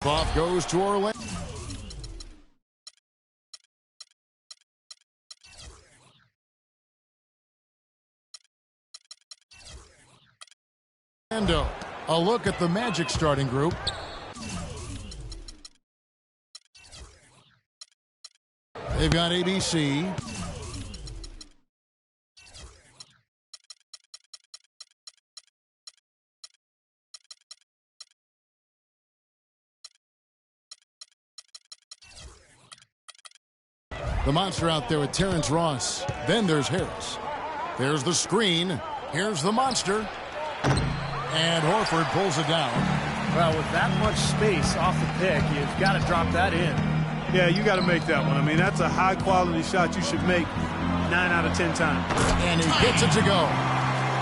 Tip-off goes to Orlando. A look at the Magic starting group. They've got ABC. The monster out there with Terrence Ross. Then there's Harris. There's the screen. Here's the monster. And Horford pulls it down. Well, with that much space off the pick, you've got to drop that in. Yeah, you got to make that one. I mean, that's a high-quality shot you should make 9 out of 10 times. And he gets it to go.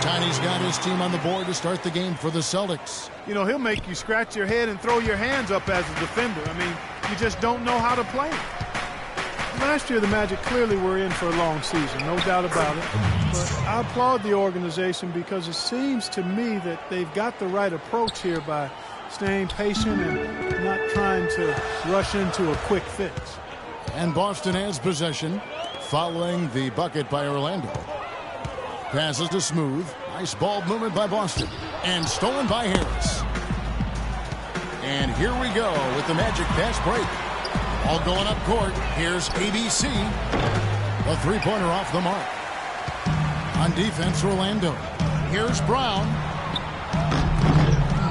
Tiny's got his team on the board to start the game for the Celtics. You know, he'll make you scratch your head and throw your hands up as a defender. I mean, you just don't know how to play. Last year, the Magic clearly were in for a long season, no doubt about it. But I applaud the organization because it seems to me that they've got the right approach here by staying patient and not trying to rush into a quick fix. And Boston has possession following the bucket by Orlando. Passes to Smooth. Nice ball movement by Boston. And stolen by Harris. And here we go with the Magic fast break. All going up court. Here's ABC. A three-pointer off the mark. On defense, Orlando. Here's Brown.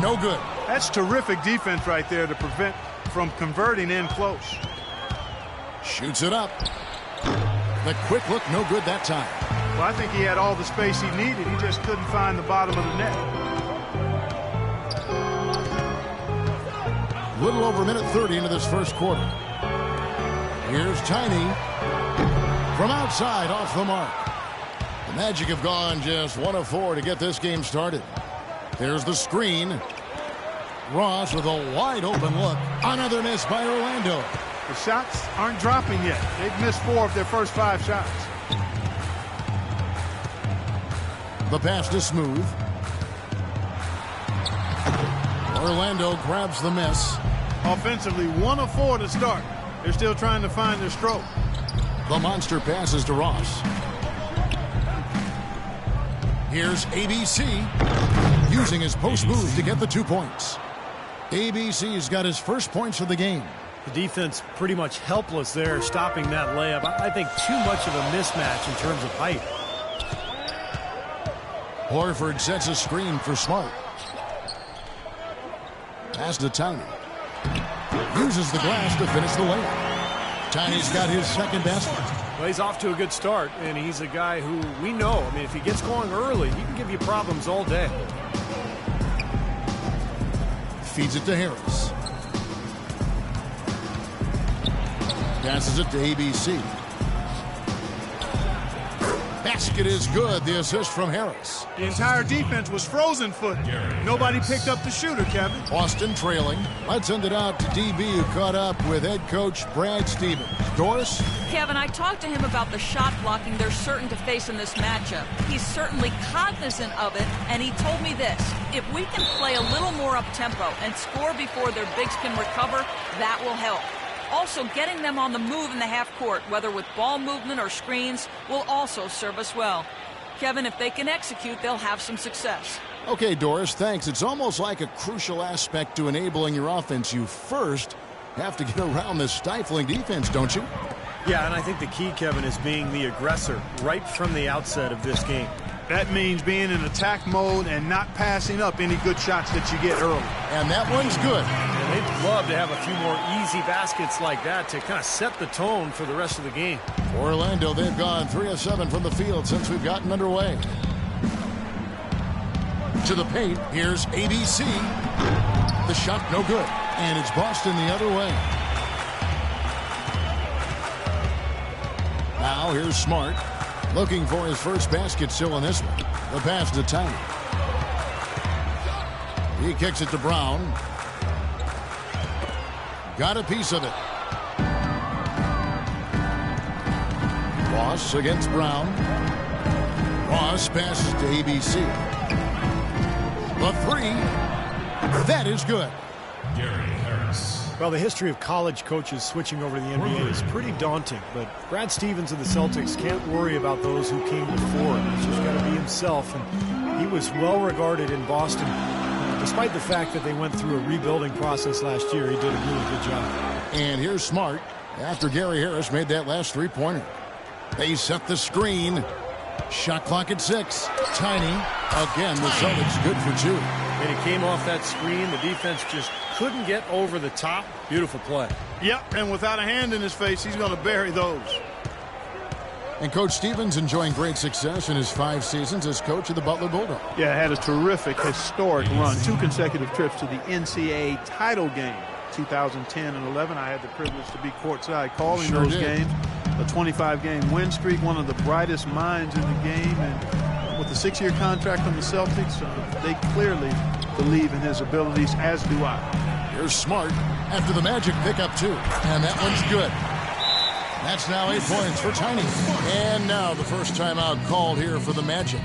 No good. That's terrific defense right there to prevent from converting in close. Shoots it up. The quick look, no good that time. Well, I think he had all the space he needed. He just couldn't find the bottom of the net. Little over a minute 30 into this first quarter. Here's Tiny from outside off the mark. The Magic have gone just 1 of 4 to get this game started. There's the screen. Ross with a wide open look. Another miss by Orlando. The shots aren't dropping yet. They've missed 4 of their first 5 shots. The pass to Smooth. Orlando grabs the miss. Offensively, 1 of 4 to start. They're still trying to find their stroke. The monster passes to Ross. Here's ABC using his post move to get the 2 points. ABC's got his first points of the game. The defense pretty much helpless there, stopping that layup. I think too much of a mismatch in terms of height. Horford sets a screen for Smart. Pass to Tiny. Uses the glass to finish the layup. Tiny's got his second basket. Well, he's off to a good start, and he's a guy who we know. I mean, if he gets going early, he can give you problems all day. Feeds it to Harris. Passes it to ABC. Basket is good. The assist from Harris. The entire defense was frozen foot. Nobody picked up the shooter, Kevin. Boston trailing. Let's send it out to DB, who caught up with head coach Brad Stevens. Doris? Kevin, I talked to him about the shot blocking they're certain to face in this matchup. He's certainly cognizant of it, and he told me this. If we can play a little more up-tempo and score before their bigs can recover, that will help. Also, getting them on the move in the half court, whether with ball movement or screens, will also serve us well. Kevin, if they can execute, they'll have some success. Okay, Doris, thanks. It's almost like a crucial aspect to enabling your offense. You first have to get around this stifling defense, don't you? Yeah, and I think the key, Kevin, is being the aggressor right from the outset of this game. That means being in attack mode and not passing up any good shots that you get early. And that one's good. And they'd love to have a few more easy baskets like that to kind of set the tone for the rest of the game. For Orlando, they've gone 3 of 7 from the field since we've gotten underway. To the paint, here's ABC. The shot no good. And it's Boston the other way. Now here's Smart. Looking for his first basket still in this one. The pass to Tiny. He kicks it to Brown. Got a piece of it. Ross against Brown. Ross passes to ABC. The 3. That is good. Gary Harris. Well, the history of college coaches switching over to the NBA is pretty daunting, but Brad Stevens of the Celtics can't worry about those who came before him. He's just got to be himself, and he was well regarded in Boston. Despite the fact that they went through a rebuilding process last year, he did a really good job. And here's Smart after Gary Harris made that last three-pointer. They set the screen. Shot clock at 6. Tiny. Again, the Celtics good for 2. And it came off that screen. The defense just couldn't get over the top. Beautiful play. Yep, and without a hand in his face, he's going to bury those. And Coach Stevens enjoying great success in his 5 seasons as coach of the Butler Bulldogs. Yeah, had a terrific, historic run. 2 consecutive trips to the NCAA title game. 2010 and 11, I had the privilege to be courtside calling those games. A 25-game win streak, one of the brightest minds in the game. And with a 6-year contract on the Celtics, they clearly believe in his abilities, as do I. Here's Smart after the Magic pick up 2. And that one's good. That's now 8 points for Tiny. And now the first timeout called here for the Magic.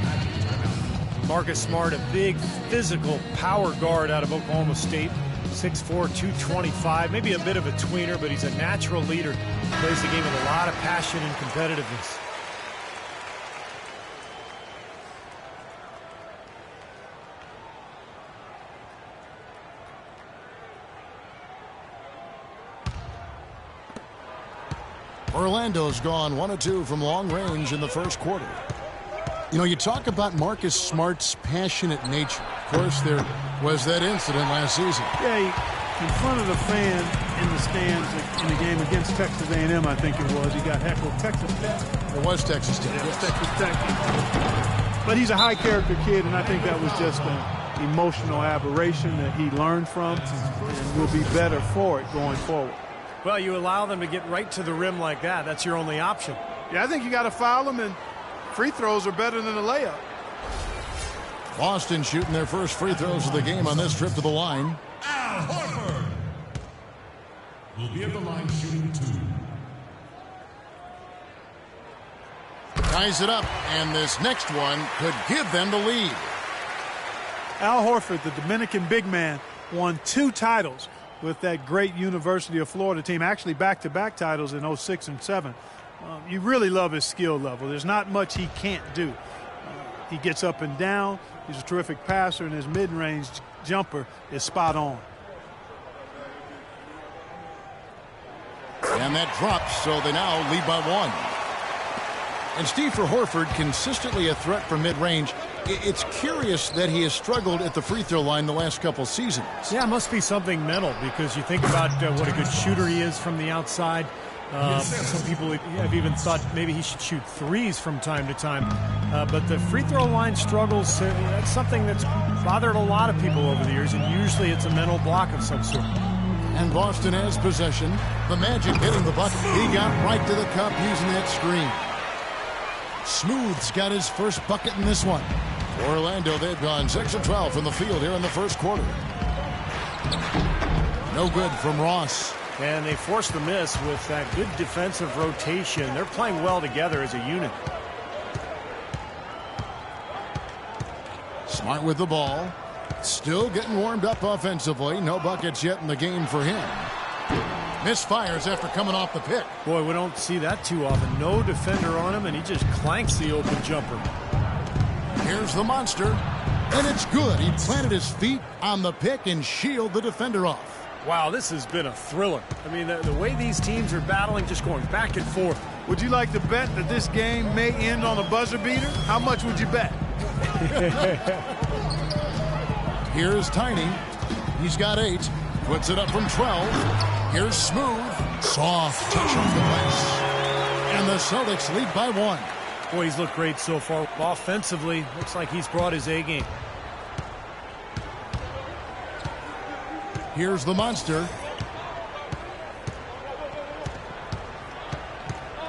Marcus Smart, a big physical power guard out of Oklahoma State. 6'4", 225, maybe a bit of a tweener, but he's a natural leader. Plays the game with a lot of passion and competitiveness. Orlando's gone 1 of 2 from long range in the first quarter. You know, you talk about Marcus Smart's passionate nature. Of course, there was that incident last season. Yeah, he confronted a fan in the stands in the game against Texas A&M, I think it was. He got heckled. Texas Tech. It was Texas Tech. Yeah, yes. Texas Tech. But he's a high-character kid, and I think that was just an emotional aberration that he learned from and will be better for it going forward. Well, you allow them to get right to the rim like that. That's your only option. Yeah, I think you got to foul them, and free throws are better than a layup. Boston shooting their first free throws of the game on this trip to the line. Al Horford will be at the line shooting 2. Ties it up, and this next one could give them the lead. Al Horford, the Dominican big man, won 2 titles with that great University of Florida team, actually back-to-back titles in 06 and 07. You really love his skill level. There's not much he can't do. He gets up and down. He's a terrific passer, and his mid-range jumper is spot on. And that drops, so they now lead by 1. And Steve, for Horford, consistently a threat from mid-range. It's curious that he has struggled at the free throw line the last couple seasons. Yeah, it must be something mental, because you think about what a good shooter he is from the outside. Some people have even thought maybe he should shoot threes from time to time. But the free throw line struggles, that's something that's bothered a lot of people over the years, and usually it's a mental block of some sort. And Boston has possession. The Magic hitting the bucket. He got right to the cup using that screen. Smooth's got his first bucket in this one. For Orlando, they've gone 6 of 12 from the field here in the first quarter. No good from Ross. And they forced the miss with that good defensive rotation. They're playing well together as a unit. Smart with the ball. Still getting warmed up offensively. No buckets yet in the game for him. Misfires after coming off the pick. Boy, we don't see that too often. No defender on him, and he just clanks the open jumper. Here's the monster. And it's good. He planted his feet on the pick and shielded the defender off. Wow, this has been a thriller. I mean, the way these teams are battling, just going back and forth. Would you like to bet that this game may end on a buzzer beater? How much would you bet? Here's Tiny. He's got 8. Puts it up from 12. Here's Smooth. Soft touch off the glass. And the Celtics lead by 1. Boy, he's looked great so far. Offensively, looks like he's brought his A game. Here's the monster.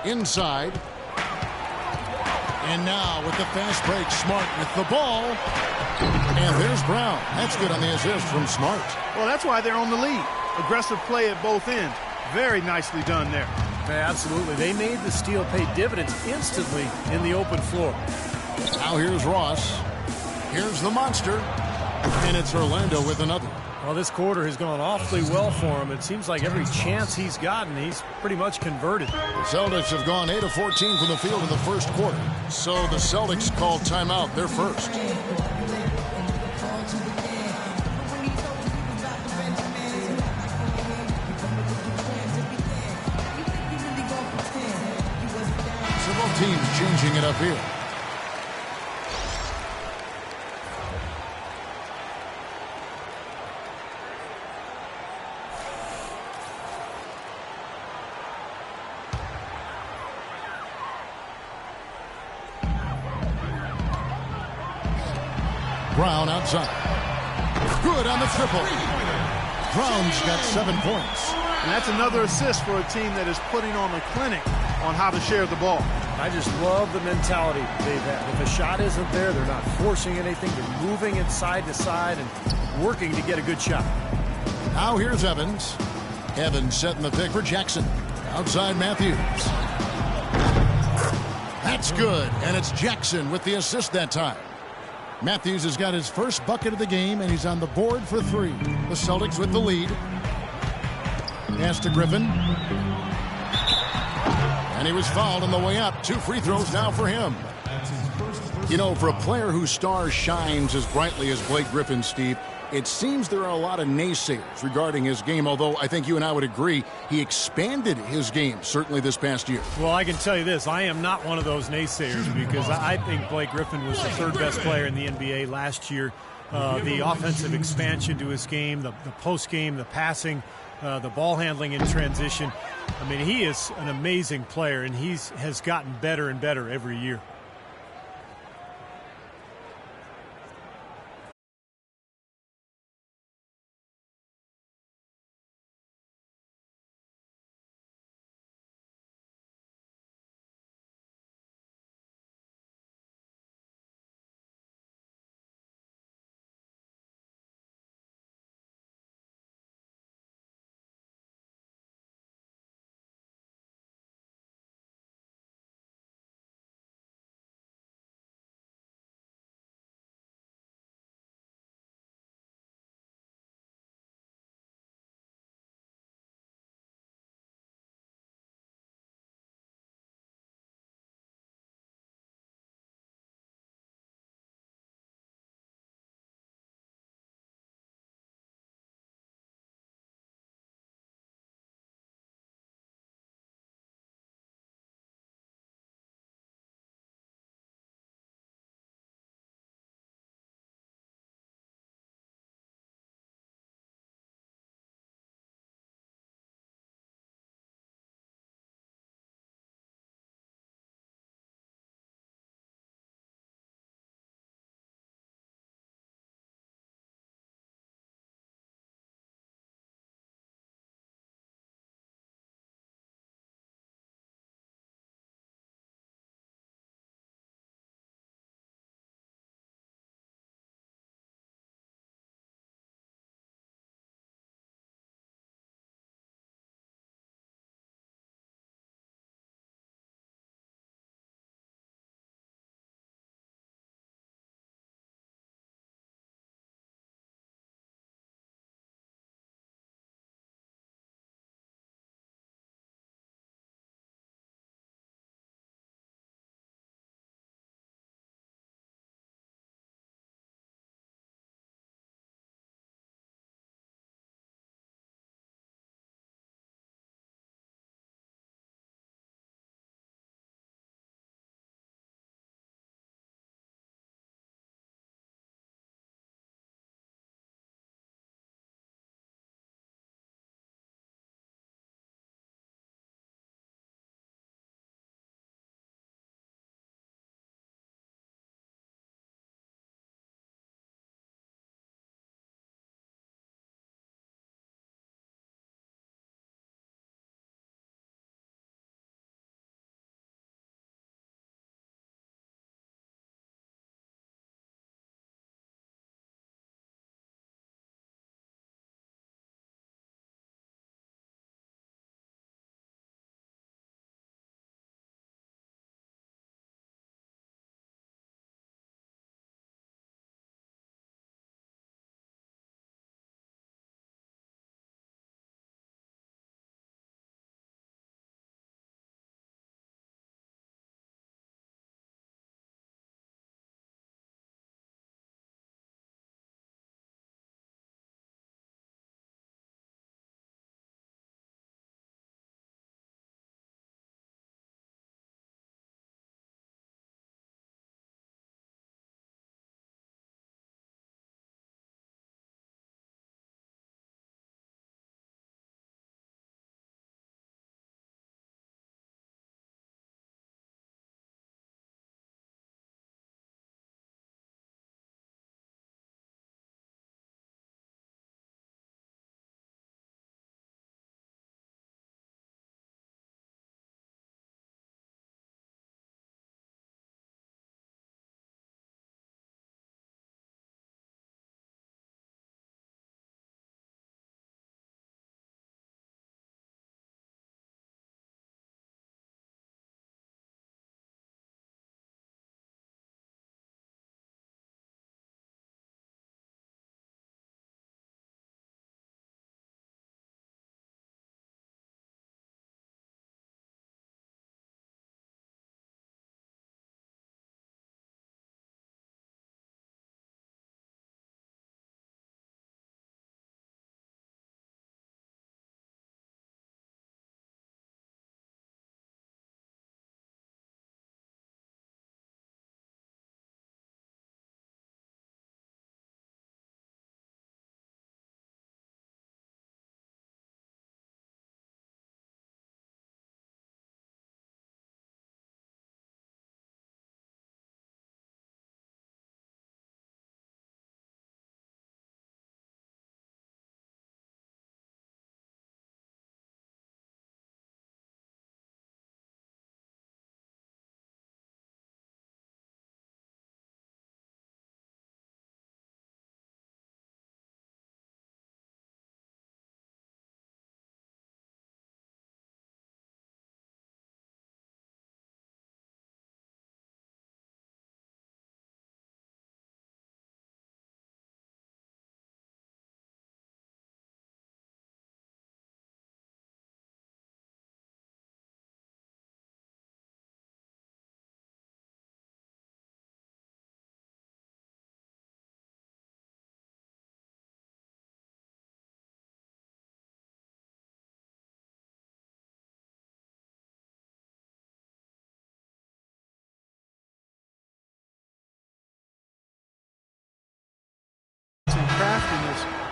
Inside. And now with the fast break, Smart with the ball. And there's Brown. That's good on the assist from Smart. Well, that's why they're on the lead. Aggressive play at both ends. Very nicely done there. Yeah, absolutely. They made the steal pay dividends instantly in the open floor. Now here's Ross. Here's the monster. And it's Orlando with another. Well, this quarter has gone awfully well for him. It seems like every chance he's gotten, he's pretty much converted. The Celtics have gone 8 of 14 from the field in the first quarter. So the Celtics called timeout. They're first. Several teams changing it up here. Brown outside. Good on the triple. Brown's got 7 points. And that's another assist for a team that is putting on a clinic on how to share the ball. I just love the mentality they've had. If a shot isn't there, they're not forcing anything. They're moving it side to side and working to get a good shot. Now here's Evans. Evans setting the pick for Jackson. Outside Matthews. That's good. And it's Jackson with the assist that time. Matthews has got his first bucket of the game, and he's on the board for 3. The Celtics with the lead. Pass to Griffin. And he was fouled on the way up. 2 free throws now for him. You know, for a player whose star shines as brightly as Blake Griffin, Steve, it seems there are a lot of naysayers regarding his game, although I think you and I would agree he expanded his game, certainly this past year. Well, I can tell you this. I am not one of those naysayers because I think Blake Griffin was the 3rd best player in the NBA last year. The offensive expansion to his game, the post game, the passing, the ball handling in transition. I mean, he is an amazing player, and he has gotten better and better every year.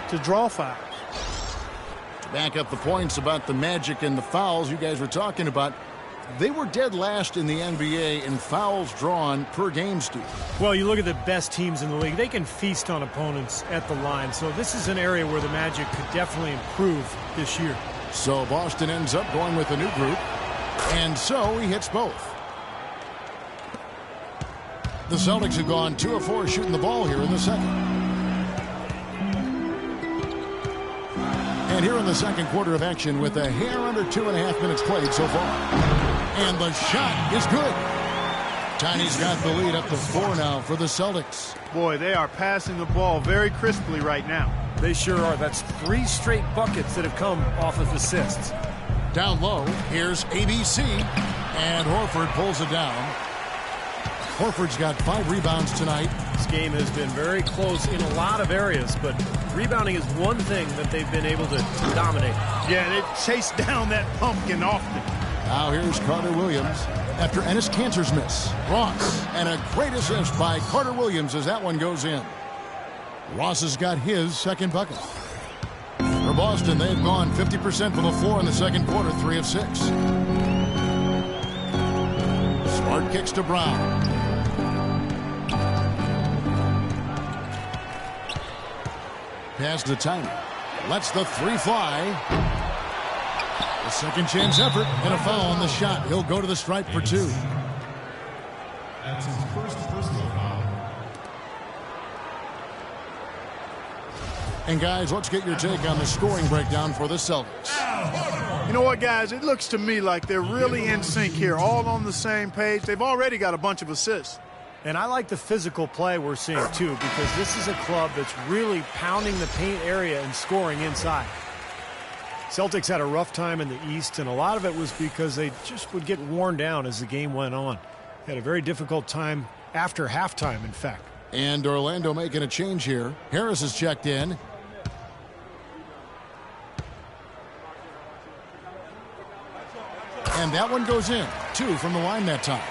to draw fouls. To back up the points about the Magic and the fouls you guys were talking about, they were dead last in the NBA in fouls drawn per game, Steve. Well, you look at the best teams in the league. They can feast on opponents at the line. So this is an area where the Magic could definitely improve this year. So Boston ends up going with a new group. And so he hits both. The Celtics have gone 2 of 4 shooting the ball here in the second. And here in the second quarter of action with a hair under 2.5 minutes played so far. And the shot is good. Tiny's got the lead up to 4 now for the Celtics. Boy, they are passing the ball very crisply right now. They sure are. That's 3 straight buckets that have come off of assists. Down low, here's ABC. And Horford pulls it down. Horford's got 5 rebounds tonight. This game has been very close in a lot of areas, but rebounding is one thing that they've been able to dominate. Yeah, they chase down that pumpkin often. Now here's Carter Williams after Enes Kanter's miss. Ross, and a great assist by Carter Williams as that one goes in. Ross has got his second bucket. For Boston, they've gone 50% from the floor in the second quarter, 3 of 6. Smart kicks to Brown. Pass to Tiny. Lets the 3 fly. A second chance effort and a foul on the shot. He'll go to the stripe for 2. That's his first personal foul. And guys, let's get your take on the scoring breakdown for the Celtics. You know what, guys? It looks to me like they're really in sync here, all on the same page. They've already got a bunch of assists. And I like the physical play we're seeing, too, because this is a club that's really pounding the paint area and scoring inside. Celtics had a rough time in the East, and a lot of it was because they just would get worn down as the game went on. Had a very difficult time after halftime, in fact. And Orlando making a change here. Harris has checked in. And that one goes in. 2 from the line that time.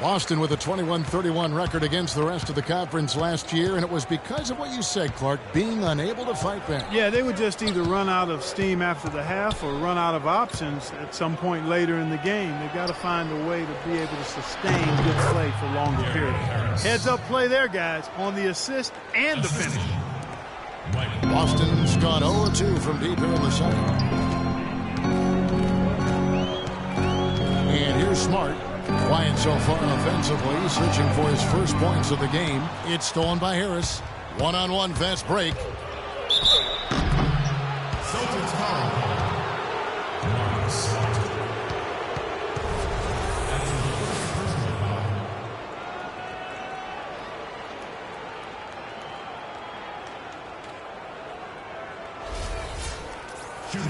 Boston with a 21-31 record against the rest of the conference last year, and it was because of what you said, Clark, being unable to fight back. Yeah, they would just either run out of steam after the half or run out of options at some point later in the game. They've got to find a way to be able to sustain good play for longer periods. Heads-up play there, guys, on the assist and the finish. Boston's gone 0-2 from deep here in the second. And here's Smart. Quiet so far offensively, searching for his first points of the game. It's stolen by Harris. One-on-one fast break. Celtics foul. Marcus Smart. That's his first personal foul.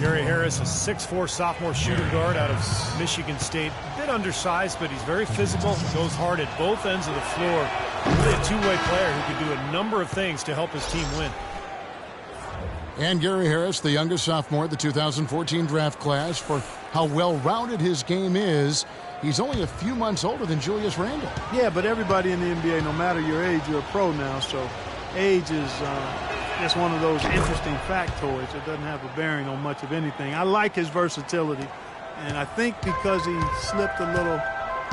Gary Harris, a 6'4" sophomore shooting guard out of Michigan State. A bit undersized, but he's very physical. Goes hard at both ends of the floor. Really a two-way player who can do a number of things to help his team win. And Gary Harris, the youngest sophomore, the 2014 draft class, for how well-rounded his game is. He's only a few months older than Julius Randle. Yeah, but everybody in the NBA, no matter your age, you're a pro now. So age is just one of those interesting factoids. It doesn't have a bearing on much of anything. I like his versatility. And I think because he slipped a little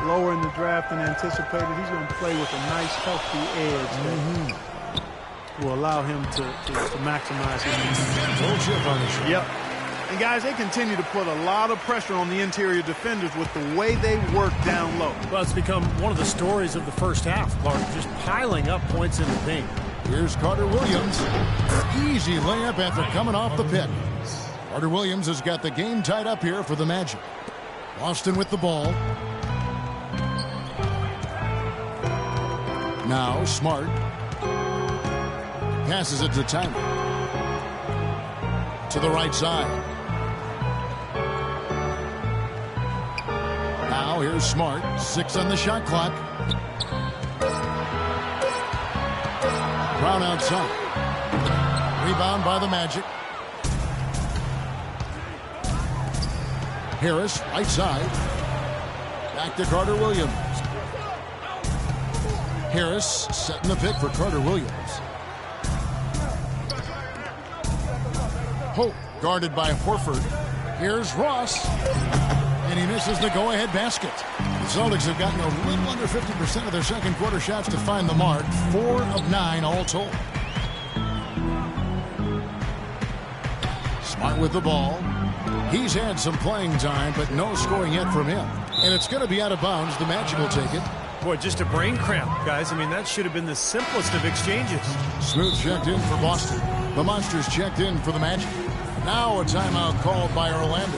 lower in the draft than anticipated, he's going to play with a nice, healthy edge that will allow him to maximize his Little chip on his shoulder. Yep. And, guys, they continue to put a lot of pressure on the interior defenders with the way they work down low. Well, it's become one of the stories of the first half, Clark, just piling up points in the paint. Here's Carter Williams. Easy layup after coming off the pick. Carter Williams has got the game tied up here for the Magic. Boston with the ball. Now Smart. Passes it to Tiny. To the right side. Now here's Smart. 6 on the shot clock. Brown outside. Rebound by the Magic. Harris, right side. Back to Carter Williams. Harris setting the pick for Carter Williams. Hope guarded by Horford. Here's Ross. And he misses the go-ahead basket. The Celtics have gotten a little under 50% of their second quarter shots to find the mark. 4 of 9 all told. Smart with the ball. He's had some playing time, but no scoring yet from him. And it's going to be out of bounds. The Magic will take it. Boy, just a brain cramp, guys. I mean, that should have been the simplest of exchanges. Smooth checked in for Boston. The Monsters checked in for the Magic. Now a timeout called by Orlando.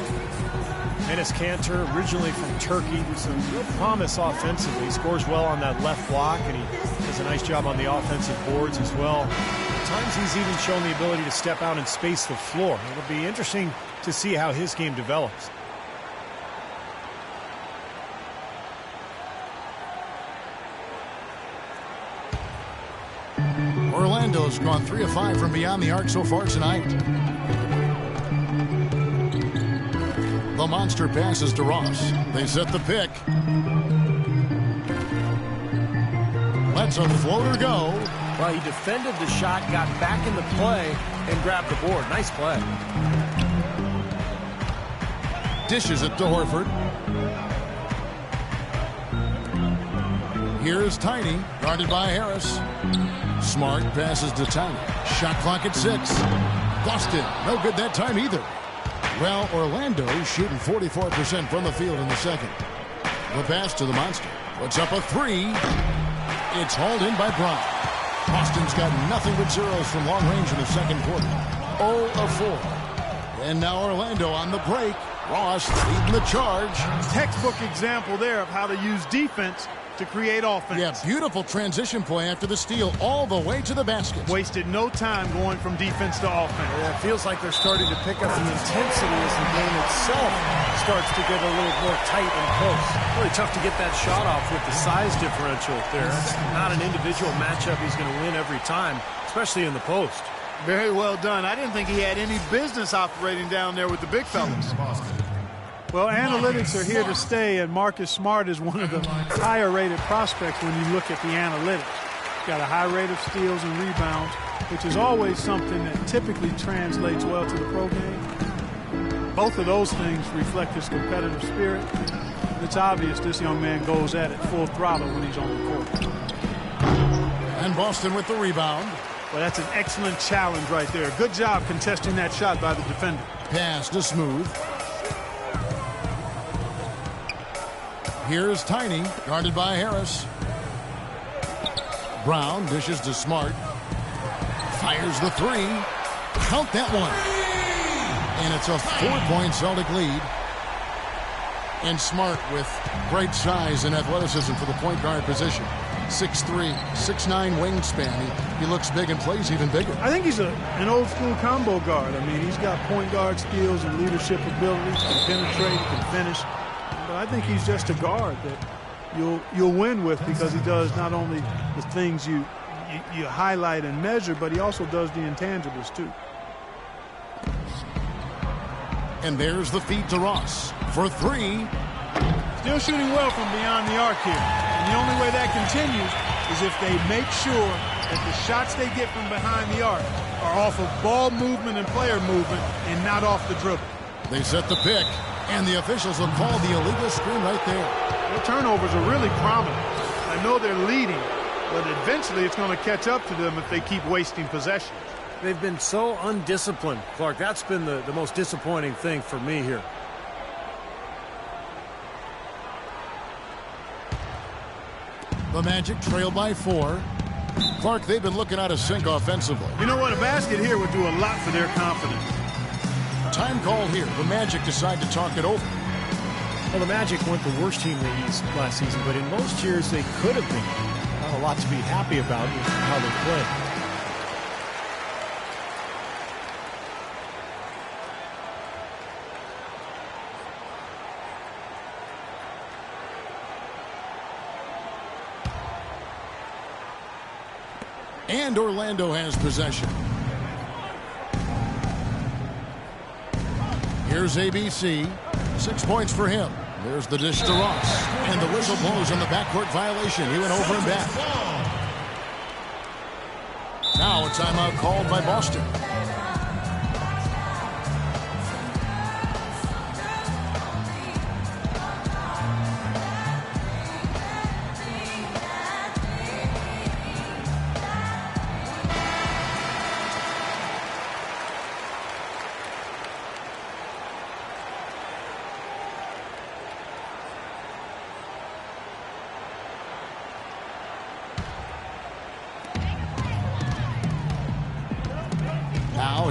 Enes Kanter, originally from Turkey, some real promise offensively. He scores well on that left block, and he does a nice job on the offensive boards as well. At times he's even shown the ability to step out and space the floor. It'll be interesting to see how his game develops. Orlando's gone 3 of 5 from beyond the arc so far tonight. The monster passes to Ross. They set the pick. Lets a floater go. Well, he defended the shot, got back in the play, and grabbed the board. Nice play. Dishes it to Horford. Here's Tiny, guarded by Harris. Smart passes to Tiny. Shot clock at 6. Boston, no good that time either. Well, Orlando shooting 44% from the field in the second. The pass to the monster. Puts up a 3. It's hauled in by Brown. Boston's got nothing but zeros from long range in the second quarter. 0 of 4. And now Orlando on the break. Ross leading the charge. Textbook example there of how to use defense to create offense. Yeah, beautiful transition play after the steal all the way to the basket. Wasted no time going from defense to offense. Yeah, it feels like they're starting to pick up the intensity as the game itself starts to get a little more tight and close. Really tough to get that shot off with the size differential there. That's not an individual matchup he's going to win every time, especially in the post. Very well done. I didn't think he had any business operating down there with the big fellas. Well, analytics are here to stay, and Marcus Smart is one of the higher-rated prospects when you look at the analytics. He's got a high rate of steals and rebounds, which is always something that typically translates well to the pro game. Both of those things reflect his competitive spirit. It's obvious this young man goes at it full throttle when he's on the court. And Boston with the rebound. Well, that's an excellent challenge right there. Good job contesting that shot by the defender. Pass to Smooth. Here's Tiny, guarded by Harris. Brown dishes to Smart. Fires the 3. Count that one. And it's a 4-point Celtic lead. And Smart with great size and athleticism for the point guard position. 6'3", 6'9" wingspan. He looks big and plays even bigger. I think he's an old-school combo guard. I mean, he's got point guard skills and leadership abilities. Can penetrate, can finish. But I think he's just a guard that you'll win with because he does not only the things you highlight and measure, but he also does the intangibles too. And there's the feed to Ross for 3. Still shooting well from beyond the arc here. And the only way that continues is if they make sure that the shots they get from behind the arc are off of ball movement and player movement and not off the dribble. They set the pick, and the officials will call the illegal screen right there. Their turnovers are really prominent. I know they're leading, but eventually it's going to catch up to them if they keep wasting possession. They've been so undisciplined, Clark. That's been the most disappointing thing for me here. The Magic trail by 4. Clark, they've been looking out of sync offensively. You know what? A basket here would do a lot for their confidence. Time called here. The Magic decide to talk it over. Well, the Magic weren't the worst team in the East last season, but in most years they could have been. Not a lot to be happy about with how they played. And Orlando has possession. Here's ABC. 6 points for him. There's the dish to Ross. And the whistle blows on the backcourt violation. He went over and back. Now a timeout called by Boston.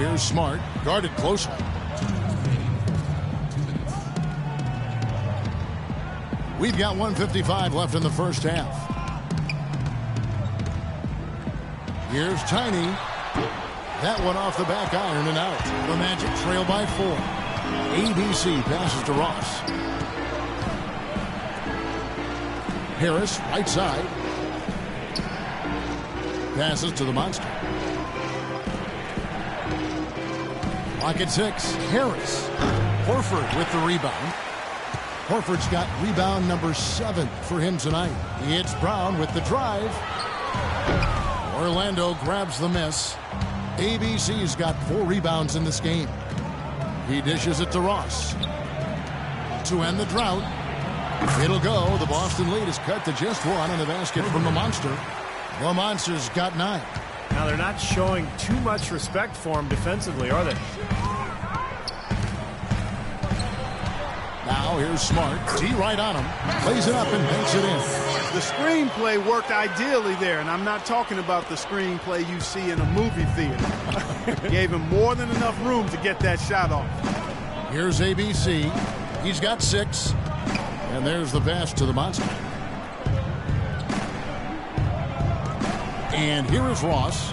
here's Smart, guarded closely. We've got 1:55 left in the first half. Here's Tiny. That one off the back iron and out. The Magic trail by 4. ABC passes to Ross. Harris, right side. Passes to the Monster. Lock at 6. Harris. Horford with the rebound. Horford's got rebound number 7 for him tonight. He hits Brown with the drive. Orlando grabs the miss. ABC's got 4 rebounds in this game. He dishes it to Ross. To end the drought. It'll go. The Boston lead is cut to just 1 on the basket from the Monster. The Monster's got 9. Now they're not showing too much respect for him defensively, are they? Now here's Smart. T right on him. Plays it up and banks it in. The screenplay worked ideally there, and I'm not talking about the screenplay you see in a movie theater. Gave him more than enough room to get that shot off. Here's ABC. He's got 6. And there's the pass to the Monster. And here is Ross.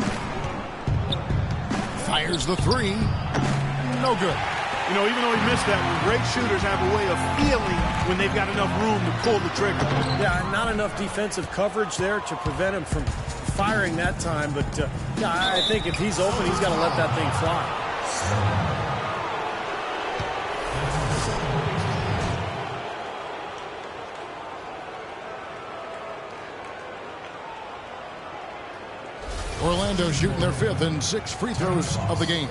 Fires the 3. No good. You know, even though he missed that one, great shooters have a way of feeling when they've got enough room to pull the trigger. Yeah, not enough defensive coverage there to prevent him from firing that time. But, yeah, I think if he's open, he's got to let that thing fly. Orlando shooting their 5th and 6th free throws of the game.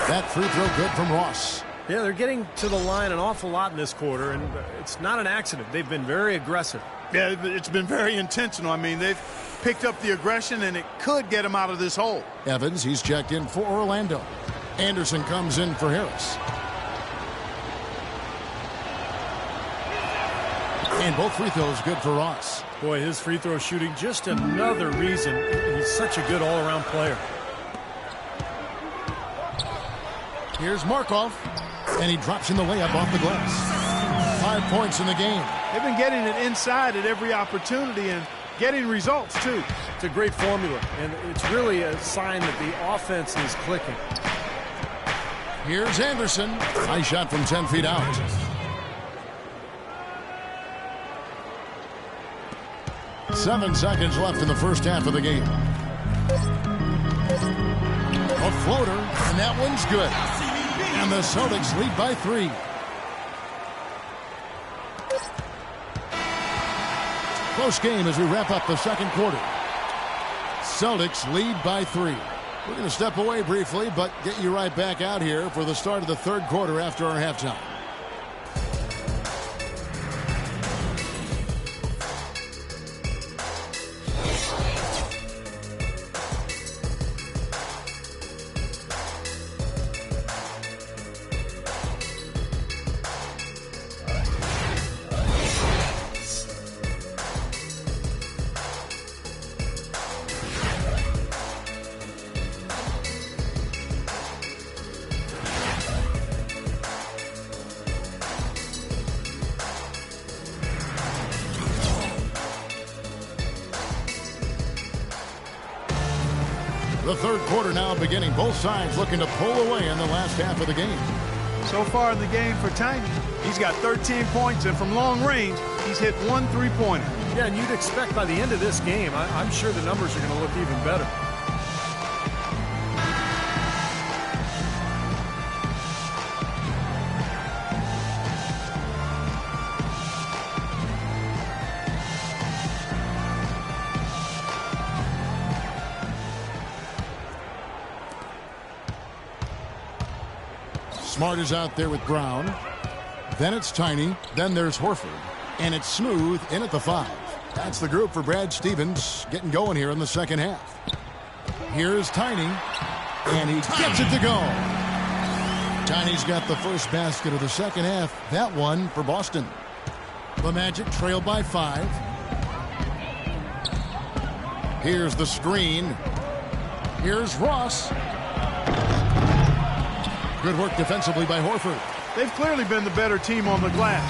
That free throw good from Ross. Yeah, they're getting to the line an awful lot in this quarter, and it's not an accident. They've been very aggressive. Yeah, it's been very intentional. I mean, they've picked up the aggression, and it could get them out of this hole. Evans, he's checked in for Orlando. Anderson comes in for Harris. And both free throws good for Ross. Boy, his free throw shooting, just another reason he's such a good all-around player. Here's Markov, and he drops in the layup off the glass. 5 points in the game. They've been getting it inside at every opportunity and getting results, too. It's a great formula, and it's really a sign that the offense is clicking. Here's Anderson. Nice shot from 10 feet out. Seven seconds left in the first half of the game. A floater, and that one's good. And the Celtics lead by 3. Close game as we wrap up the second quarter. Celtics lead by 3. We're going to step away briefly, but get you right back out here for the start of the third quarter after our halftime. The third quarter now beginning. Both sides looking to pull away in the last half of the game. So far in the game for Tiny, he's got 13 points, and from long range, he's hit 1 3-pointer. Yeah, and you'd expect by the end of this game, I'm sure the numbers are going to look even better. Smart is out there with Brown. Then it's Tiny. Then there's Horford. And it's Smooth in at the 5. That's the group for Brad Stevens getting going here in the second half. Here's Tiny. And he gets it to go. Tiny's got the first basket of the second half. That one for Boston. The Magic trail by 5. Here's the screen. Here's Ross. Good work defensively by Horford. They've clearly been the better team on the glass.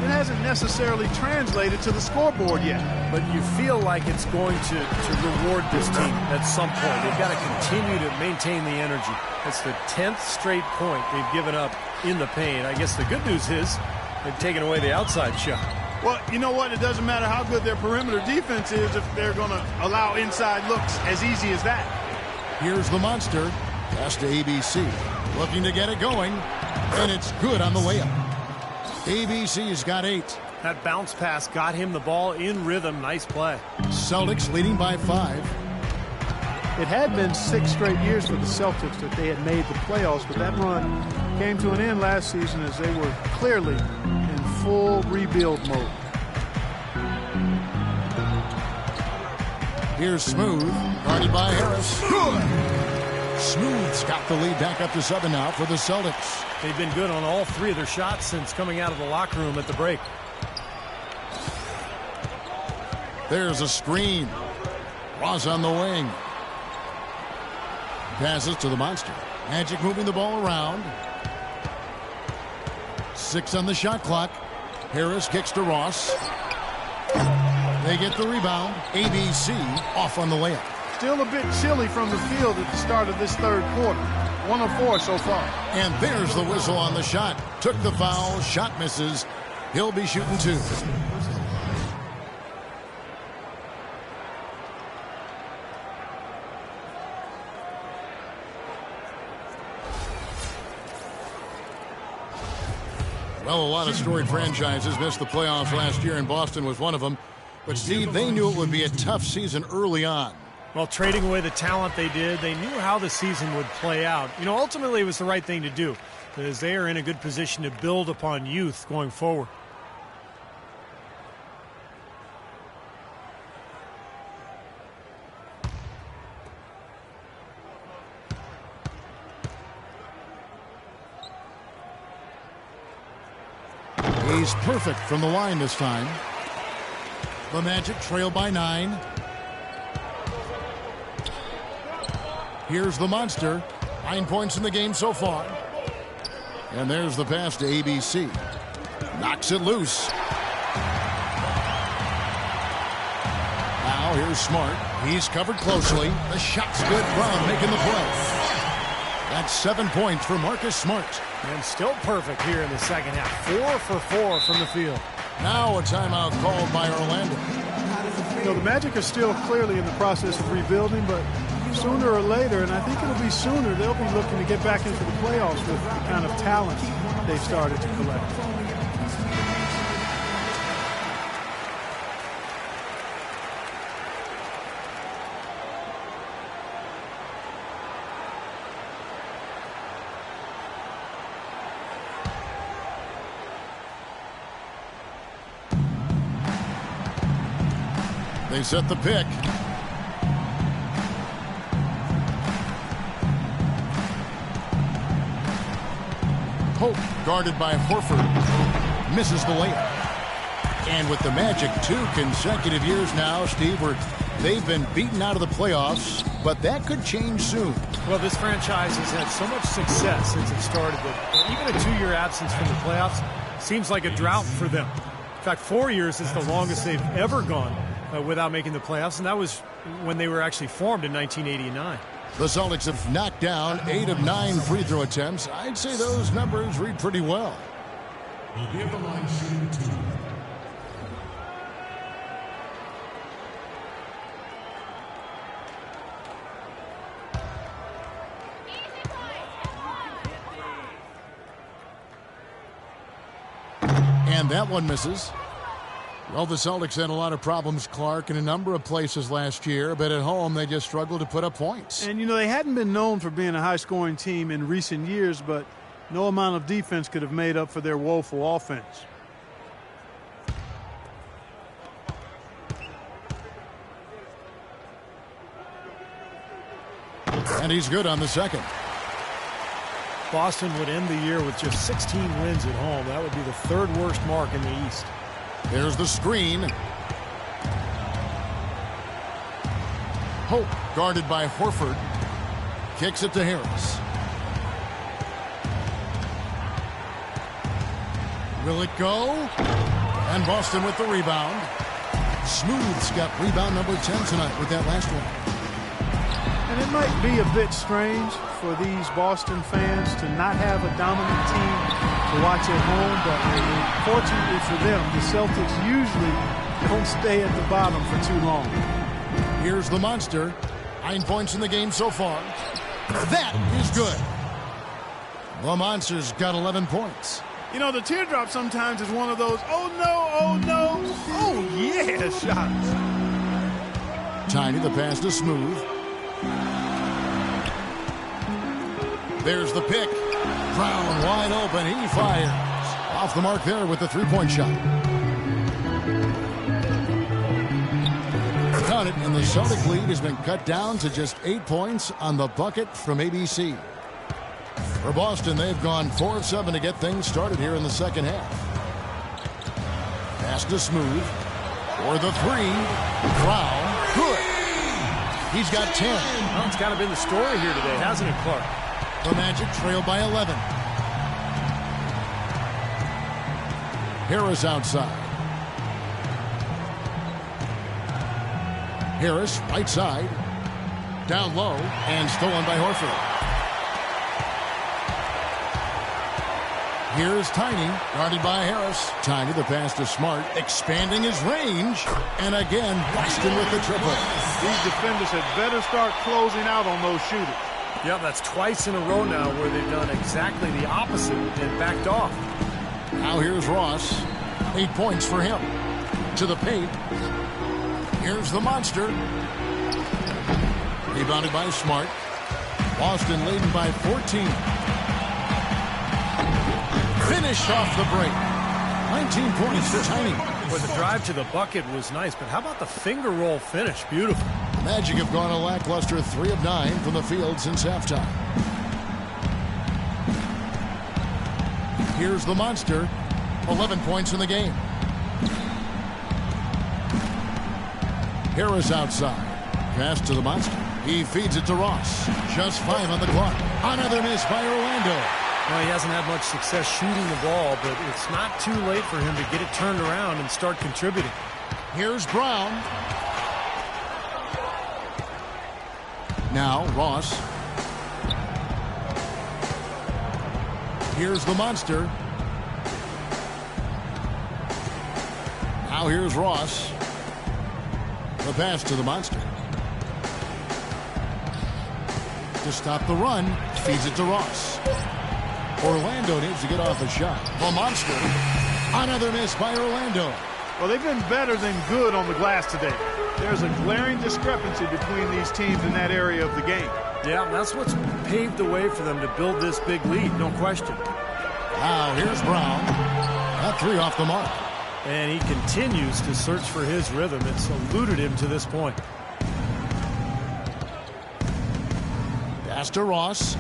It hasn't necessarily translated to the scoreboard yet. But you feel like it's going to reward this team at some point. They've got to continue to maintain the energy. That's the 10th straight point they've given up in the paint. I guess the good news is they've taken away the outside shot. Well, you know what? It doesn't matter how good their perimeter defense is if they're going to allow inside looks as easy as that. Here's the monster. Pass to ABC. Looking to get it going. And it's good on the layup. ABC's got 8. That bounce pass got him the ball in rhythm. Nice play. Celtics leading by 5. It had been 6 straight years for the Celtics that they had made the playoffs, but that run came to an end last season as they were clearly in full rebuild mode. Here's Smooth, guarded by Harris. Good! Smooth's got the lead back up to 7 now for the Celtics. They've been good on all 3 of their shots since coming out of the locker room at the break. There's a screen. Ross on the wing. Passes to the monster. Magic moving the ball around. 6 on the shot clock. Harris kicks to Ross. They get the rebound. ABC off on the layup. Still a bit chilly from the field at the start of this third quarter. 1 of 4 so far. And there's the whistle on the shot. Took the foul. Shot misses. He'll be shooting 2. Well, a lot of storied franchises missed the playoffs last year, and Boston was one of them. But, Steve, they knew it would be a tough season early on. Well, trading away the talent they did, they knew how the season would play out. You know, ultimately it was the right thing to do because they are in a good position to build upon youth going forward. He's perfect from the line this time. The Magic trail by 9. Here's the monster. 9 points in the game so far. And there's the pass to ABC. Knocks it loose. Now here's Smart. He's covered closely. The shot's good. Brown making the play. That's 7 points for Marcus Smart. And still perfect here in the second half. 4 for 4 from the field. Now a timeout called by Orlando. You know, the Magic are still clearly in the process of rebuilding, but sooner or later, and I think it'll be sooner, they'll be looking to get back into the playoffs with the kind of talent they've started to collect. They set the pick. Hope, guarded by Horford, misses the layup. And with the Magic 2 consecutive years now, Steve, where they've been beaten out of the playoffs, but that could change soon. Well, this franchise has had so much success since it started that even a 2-year absence from the playoffs seems like a drought for them. In fact, 4 years is the longest they've ever gone without making the playoffs, and that was when they were actually formed in 1989. The Celtics have knocked down 8 of 9 free throw attempts. I'd say those numbers read pretty well. Will be at the line shooting 2. And that one misses. Well, the Celtics had a lot of problems, Clark, in a number of places last year, but at home they just struggled to put up points. And, you know, they hadn't been known for being a high-scoring team in recent years, but no amount of defense could have made up for their woeful offense. And he's good on the second. Boston would end the year with just 16 wins at home. That would be the 3rd worst mark in the East. There's the screen. Hope, guarded by Horford. Kicks it to Harris. Will it go? And Boston with the rebound. Smooth's got rebound number 10 tonight with that last one. And it might be a bit strange for these Boston fans to not have a dominant team to watch at home, but fortunately for them, the Celtics usually don't stay at the bottom for too long. Here's the monster. 9 points in the game so far. That is good. The monster's got 11 points. You know, the teardrop sometimes is one of those, oh no, oh no, oh yeah shots. Tiny, the pass to Smooth. There's the pick. Brown wide open. He fires. Off the mark there with the three-point shot. Count it, and the Celtic lead has been cut down to just 8 points on the bucket from ABC. For Boston, they've gone 4 of 7 to get things started here in the second half. Pass to Smooth. For the three. Brown. Good. He's got 10. Well, it's kind of been the story here today, hasn't it, Clark? The Magic trail by 11. Harris outside. Harris, right side. Down low, and stolen by Horford. Here's Tiny, guarded by Harris. Tiny, the pass to Smart, expanding his range. And again, Boston with the triple. These defenders had better start closing out on those shooters. Yeah, that's twice in a row now where they've done exactly the opposite and backed off. Now here's Ross. 8 points for him. To the paint. Here's the monster. Rebounded by Smart. Boston leading by 14. Finish off the break. 19 points for Tiny. Well, the drive to the bucket was nice, but how about the finger roll finish? Beautiful. The Magic have gone a lackluster 3 of 9 from the field since halftime. Here's the monster. 11 points in the game. Harris outside. Pass to the monster. He feeds it to Ross. Just 5 on the clock. Another miss by Orlando. Well, he hasn't had much success shooting the ball, but it's not too late for him to get it turned around and start contributing. Here's Brown. Now Ross. Here's the monster. Now here's Ross. The pass to the monster. To stop the run, feeds it to Ross. Orlando needs to get off a shot. The monster. Another miss by Orlando. Well, they've been better than good on the glass today. There's a glaring discrepancy between these teams in that area of the game. Yeah, that's what's paved the way for them to build this big lead, no question. Now here's Brown. That 3 off the mark. And he continues to search for his rhythm. It's eluded him to this point. Pass to Ross.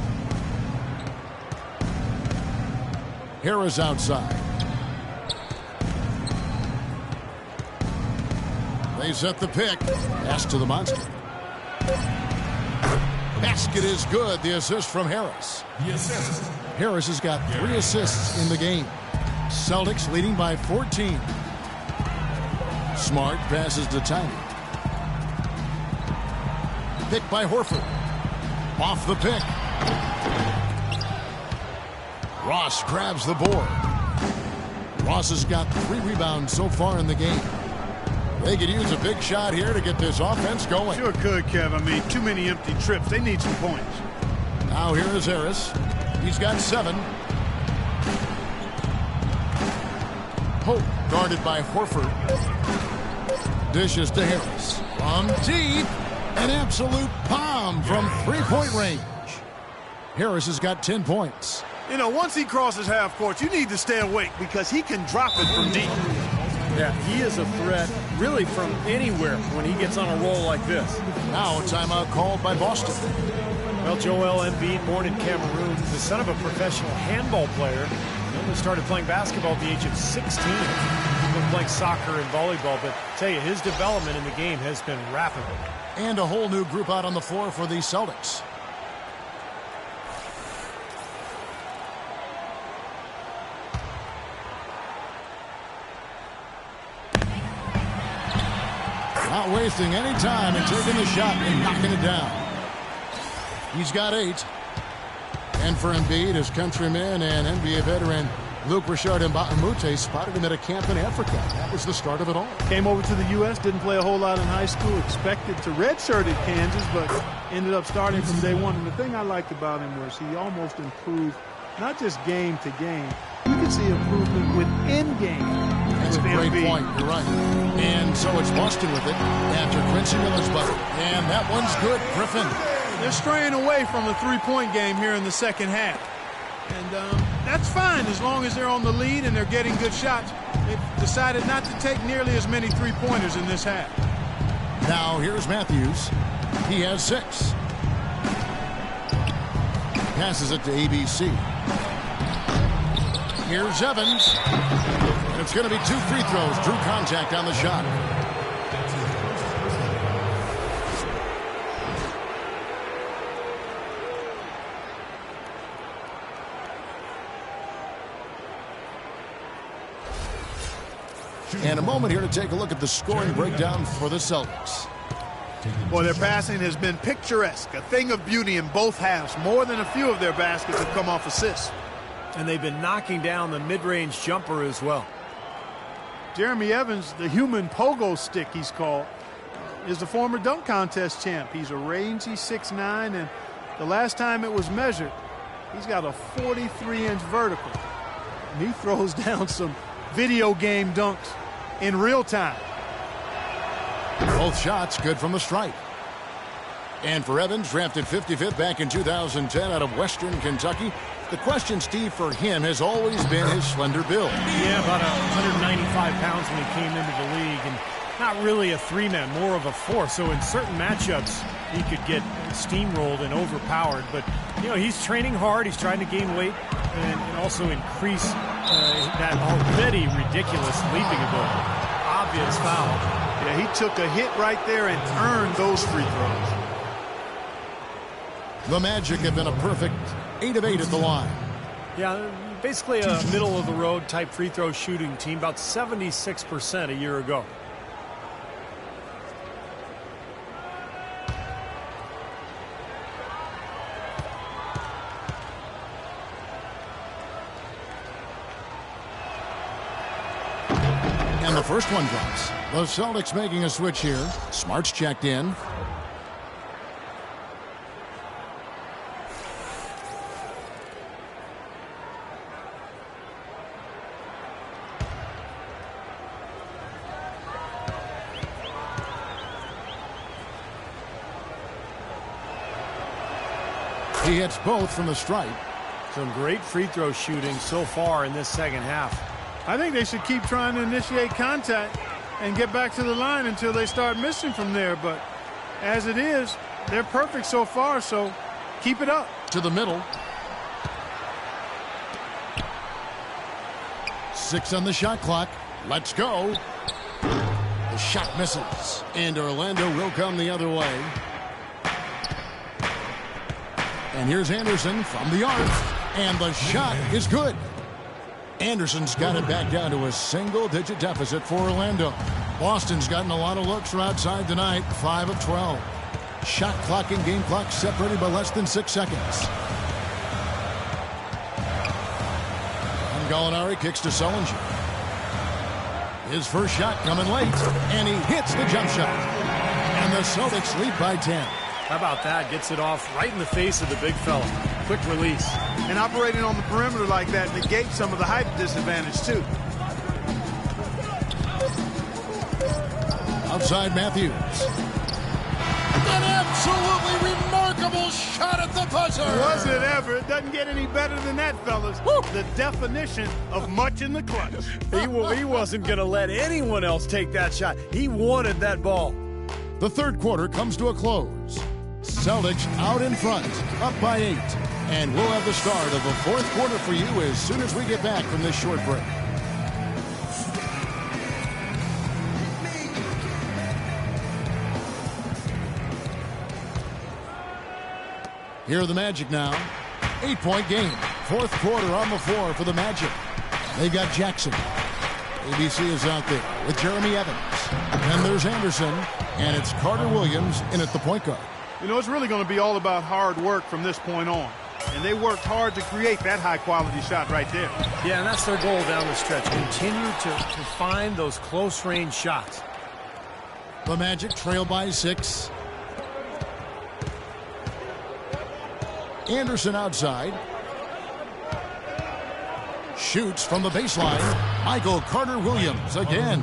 Harris outside. They set the pick. Pass to the monster. Basket is good. The assist from Harris. Harris has got 3 assists in the game. Celtics leading by 14. Smart passes to Tiny. Pick by Horford. Off the pick. Ross grabs the board. Ross has got 3 rebounds so far in the game. They could use a big shot here to get this offense going. Sure could, Kev. I mean, too many empty trips. They need some points. Now here is Harris. He's got 7. Hope guarded by Horford. Dishes to Harris. From deep. An absolute bomb from 3-point range. Harris has got 10 points. You know, once he crosses half court, you need to stay awake because he can drop it from deep. Yeah, he is a threat really from anywhere when he gets on a roll like this. Now a timeout called by Boston. Well, Joel Embiid, born in Cameroon, the son of a professional handball player. He started playing basketball at the age of 16. People playing soccer and volleyball, but I tell you, his development in the game has been rapid. And a whole new group out on the floor for the Celtics. Not wasting any time and taking the shot and knocking it down. He's got 8. And for Embiid, his countryman and NBA veteran Luke Richard Mbamute spotted him at a camp in Africa. That was the start of it all. Came over to the U.S., didn't play a whole lot in high school, expected to redshirt at Kansas, but ended up starting from day one. And the thing I liked about him was he almost improved, not just game to game. You could see improvement within game. That's a great point. You're right. And so it's Boston with it after Quincy Miller's bucket. And that one's good. Griffin. They're straying away from the three-point game here in the second half. And that's fine as long as they're on the lead and they're getting good shots. They've decided not to take nearly as many three-pointers in this half. Now here's Matthews. He has 6. Passes it to ABC. Here's Evans. And it's going to be 2 free throws. Drew contact on the shot. And a moment here to take a look at the scoring breakdown for the Celtics. Well, their passing has been picturesque, a thing of beauty in both halves. More than a few of their baskets have come off assists. And they've been knocking down the mid-range jumper as well. Jeremy Evans, the human pogo stick he's called, is the former dunk contest champ. He's a rangy 6'9", and the last time it was measured, he's got a 43-inch vertical. And he throws down some video game dunks in real time. Both shots good from the stripe. And for Evans, drafted 55th back in 2010 out of Western Kentucky. The question, Steve, for him has always been his slender build. Yeah, about 195 pounds when he came into the league, and not really a 3-man, more of a 4. So in certain matchups, he could get steamrolled and overpowered. But, you know, he's training hard. He's trying to gain weight and also increase that already ridiculous leaping ability. Obvious foul. Yeah, he took a hit right there and earned those free throws. The Magic have been a perfect 8 of 8 at the line. Yeah, basically a middle-of-the-road type free throw shooting team, about 76% a year ago. And the first one drops. The Celtics making a switch here. Smart's checked in. He hits both from the stripe. Some great free throw shooting so far in this second half. I think they should keep trying to initiate contact and get back to the line until they start missing from there. But as it is, they're perfect so far, so keep it up. To the middle. 6 on the shot clock. Let's go. The shot misses. And Orlando will come the other way. And here's Anderson from the arc. And the shot is good. Anderson's got it back down to a single-digit deficit for Orlando. Boston's gotten a lot of looks from outside tonight, 5 of 12. Shot clock and game clock separated by less than 6 seconds. And Gallinari kicks to Sullinger. His first shot coming late, and he hits the jump shot. And the Celtics lead by 10. How about that? Gets it off right in the face of the big fella. Quick release. And operating on the perimeter like that negates some of the height disadvantage, too. Outside Matthews. An absolutely remarkable shot at the buzzer. Was it ever? It doesn't get any better than that, fellas. Woo! The definition of much in the clutch. He wasn't going to let anyone else take that shot. He wanted that ball. The third quarter comes to a close. Celtics out in front, up by 8. And we'll have the start of the fourth quarter for you as soon as we get back from this short break. Here are the Magic now. 8-point game. Fourth quarter on the floor for the Magic. They've got Jackson. ABC is out there with Jeremy Evans. And there's Anderson. And it's Carter Williams in at the point guard. You know, it's really going to be all about hard work from this point on. And they worked hard to create that high-quality shot right there. Yeah, and that's their goal down the stretch. Continue to find those close-range shots. The Magic trail by 6. Anderson outside. Shoots from the baseline. Michael Carter Williams again.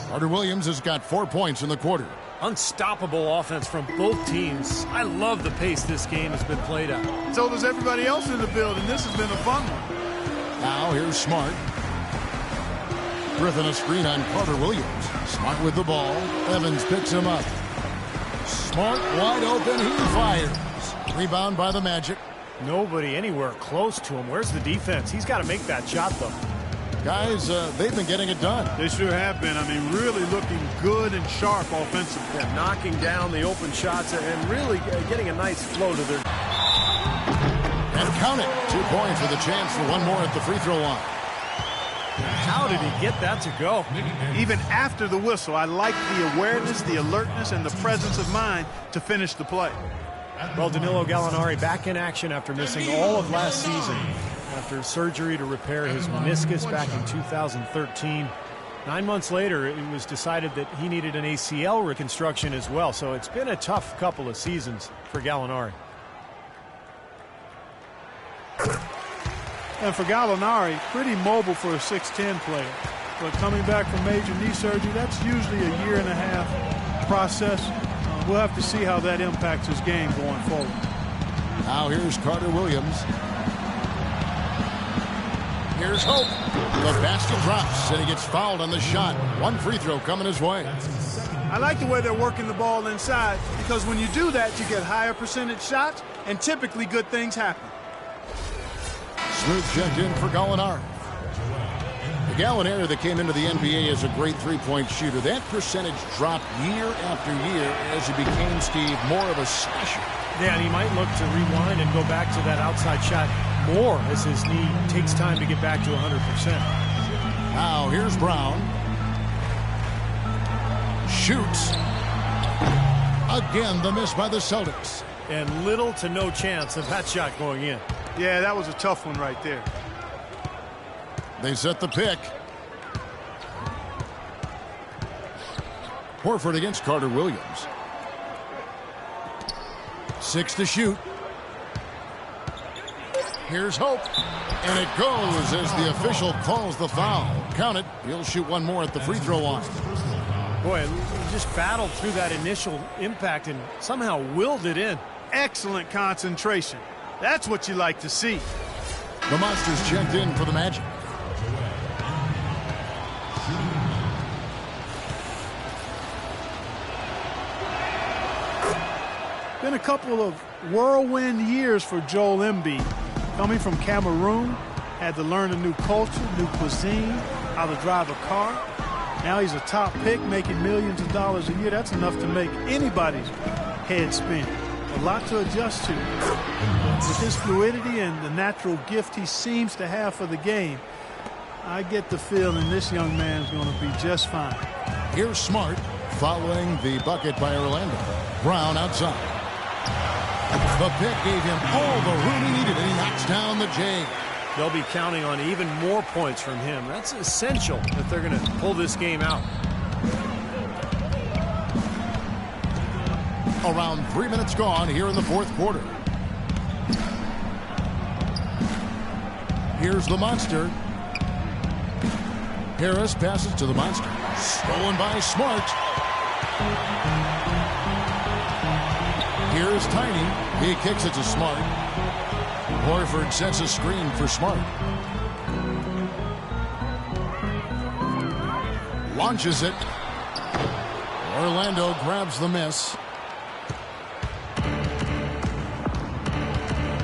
Carter Williams has got 4 points in the quarter. Unstoppable offense from both teams. I love the pace this game has been played at. So does everybody else in the building. This has been a fun one. Now here's Smart. Griffin a screen on Carter Williams. Smart with the ball. Evans picks him up. Smart wide open. He fires. Rebound by the Magic. Nobody anywhere close to him. Where's the defense? He's got to make that shot, though. Guys, they've been getting it done. They sure have been. I mean, really looking good and sharp offensively. Yeah, knocking down the open shots and really getting a nice flow to their... And count it. 2 points with a chance for one more at the free throw line. How did he get that to go? Even after the whistle, I like the awareness, the alertness, and the presence of mind to finish the play. Well, Danilo Gallinari back in action after missing all of last season after surgery to repair his meniscus back in 2013. 9 months later, it was decided that he needed an ACL reconstruction as well, so it's been a tough couple of seasons for Gallinari. And for Gallinari, pretty mobile for a 6'10 player. But coming back from major knee surgery, that's usually a 1.5-year process. We'll have to see how that impacts his game going forward. Now here's Carter Williams. Here's Hope. The basket drops, and he gets fouled on the shot. One free throw coming his way. I like the way they're working the ball inside, because when you do that, you get higher percentage shots, and typically good things happen. Smooth checked in for Gallinari. The Gallinari that came into the NBA as a great three-point shooter, that percentage dropped year after year as he became, Steve, more of a slasher. Yeah, and he might look to rewind and go back to that outside shot more as his knee takes time to get back to 100%. Now here's Brown. Shoots. Again, the miss by the Celtics. And little to no chance of that shot going in. Yeah, that was a tough one right there. They set the pick. Horford against Carter Williams. 6 to shoot. Here's Hope. And it goes as the official calls the foul. Count it. He'll shoot one more at the free throw line. Boy, he just battled through that initial impact and somehow willed it in. Excellent concentration. That's what you like to see. The Monsters checked in for the Magic. Been a couple of whirlwind years for Joel Embiid. Coming from Cameroon, had to learn a new culture, new cuisine, how to drive a car. Now he's a top pick, making millions of dollars a year. That's enough to make anybody's head spin. A lot to adjust to. With his fluidity and the natural gift he seems to have for the game, I get the feeling this young man's going to be just fine. Here's Smart following the bucket by Orlando. Brown outside. The pick gave him all the room he needed, and he knocks down the J. They'll be counting on even more points from him. That's essential if they're going to pull this game out. Around 3 minutes gone here in the fourth quarter. Here's the Monster. Harris passes to the Monster. Stolen by Smart. Here's Tiny. He kicks it to Smart. Horford sets a screen for Smart. Launches it. Orlando grabs the miss.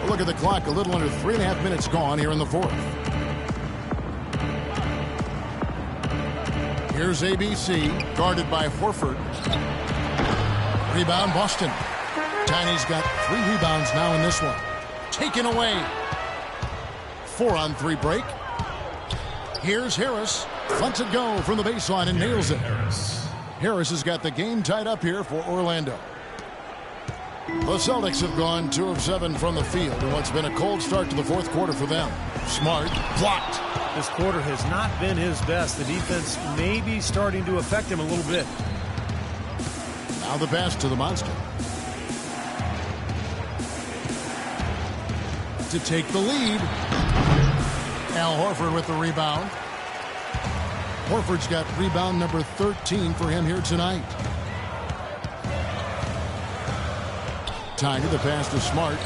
Look at the clock. A little under 3.5 minutes gone here in the fourth. Here's ABC, guarded by Horford. Rebound, Boston. Tiny's got 3 rebounds now in this one. Taken away. 4-on-3 break. Here's Harris. Lets it go from the baseline and nails it. Harris has got the game tied up here for Orlando. The Celtics have gone 2 of 7 from the field in what's been a cold start to the fourth quarter for them. Smart blocked. This quarter has not been his best. The defense may be starting to affect him a little bit. Now the pass to the monster. To take the lead. Al Horford with the rebound. Horford's got rebound number 13 for him here tonight. Tiny, the pass to Smart.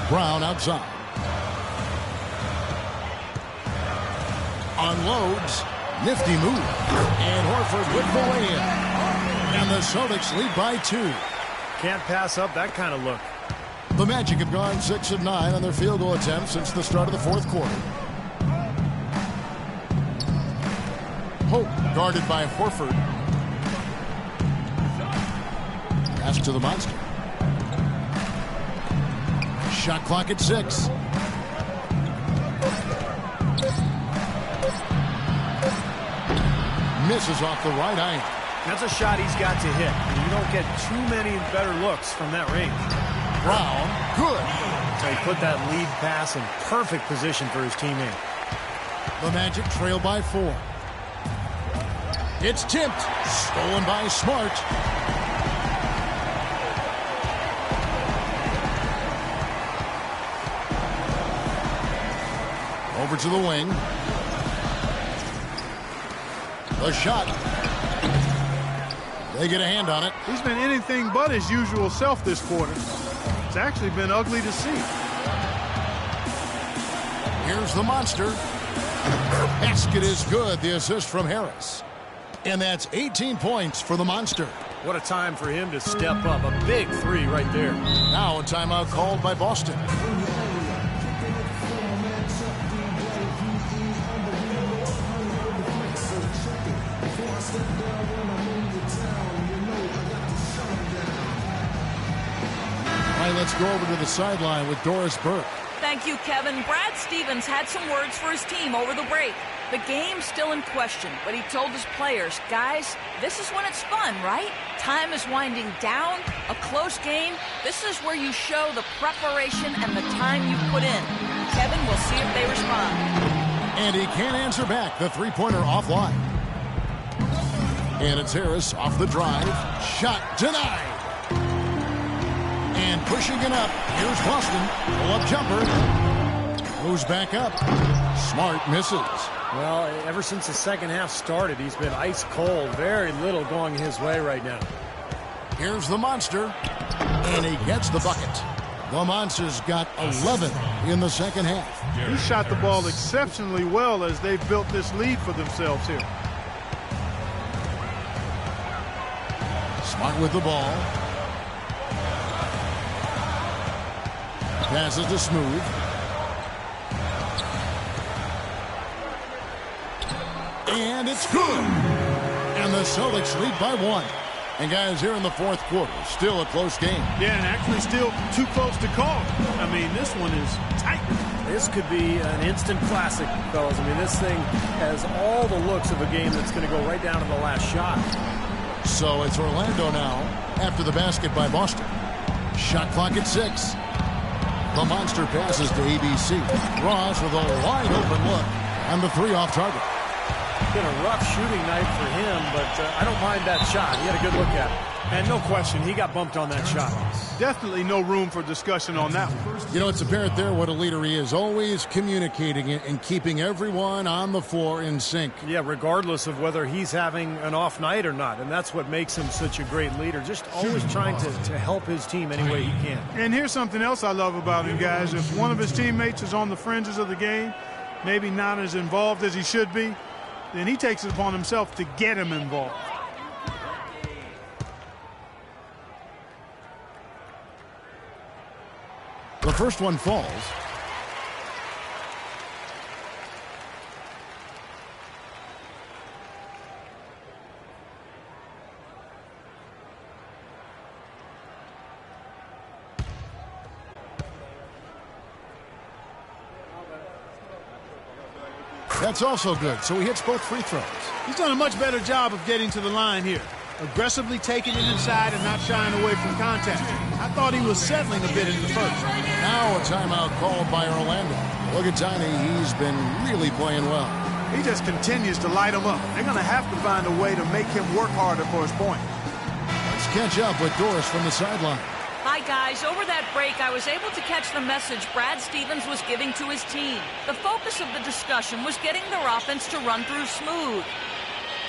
Brown outside. Unloads. Nifty move. And Horford with the lay-in. And the Celtics lead by 2. Can't pass up that kind of look. The Magic have gone 6 of 9 on their field goal attempts since the start of the fourth quarter. Hope guarded by Horford. Pass to the monster. Shot clock at 6. Misses off the right eye. That's a shot he's got to hit. You don't get too many better looks from that range. Brown, good. So he put that lead pass in perfect position for his teammate. The Magic trail by 4. It's tipped. Stolen by Smart. Over to the wing. The shot. They get a hand on it. He's been anything but his usual self this quarter. It's actually been ugly to see. Here's the monster. Basket is good. The assist from Harris. And that's 18 points for the monster. What a time for him to step up. A big 3 right there. Now a timeout called by Boston. Let's go over to the sideline with Doris Burke. Thank you, Kevin. Brad Stevens had some words for his team over the break. The game's still in question, but he told his players, guys, this is when it's fun, right? Time is winding down, a close game. This is where you show the preparation and the time you put in. Kevin, we'll see if they respond. And he can't answer back. The three-pointer offline. And it's Harris off the drive. Shot denied. And pushing it up. Here's Boston. Pull-up jumper. Goes back up. Smart misses. Well, ever since the second half started, he's been ice cold. Very little going his way right now. Here's the monster. And he gets the bucket. The Monsters got 11 in the second half. He shot the ball exceptionally well as they've built this lead for themselves here. Smart with the ball. Passes to Smooth. And it's good. And the Celtics lead by 1. And guys, here in the fourth quarter, still a close game. Yeah, and actually still too close to call. I mean, this one is tight. This could be an instant classic, fellas. I mean, this thing has all the looks of a game that's going to go right down to the last shot. So it's Orlando now after the basket by Boston. Shot clock at 6. The monster passes to ABC. Ross with a wide open look. And the 3 off target. Been a rough shooting night for him, but I don't mind that shot. He had a good look at it. And no question, he got bumped on that shot. Definitely no room for discussion on that one. You know, it's apparent there what a leader he is. Always communicating it and keeping everyone on the floor in sync. Yeah, regardless of whether he's having an off night or not. And that's what makes him such a great leader. Just always trying to help his team any way he can. And here's something else I love about him, guys. If one of his teammates is on the fringes of the game, maybe not as involved as he should be, then he takes it upon himself to get him involved. first one falls. That's also good, so he hits both free throws. He's done a much better job of getting to the line here. Aggressively taking it inside and not shying away from contact. I thought he was settling a bit in the first. Now a timeout called by Orlando. Look at Tiny. He's been really playing well. He just continues to light him up. They're going to have to find a way to make him work harder for his point. Let's catch up with Doris from the sideline. Hi, guys. Over that break, I was able to catch the message Brad Stevens was giving to his team. The focus of the discussion was getting their offense to run through smooth.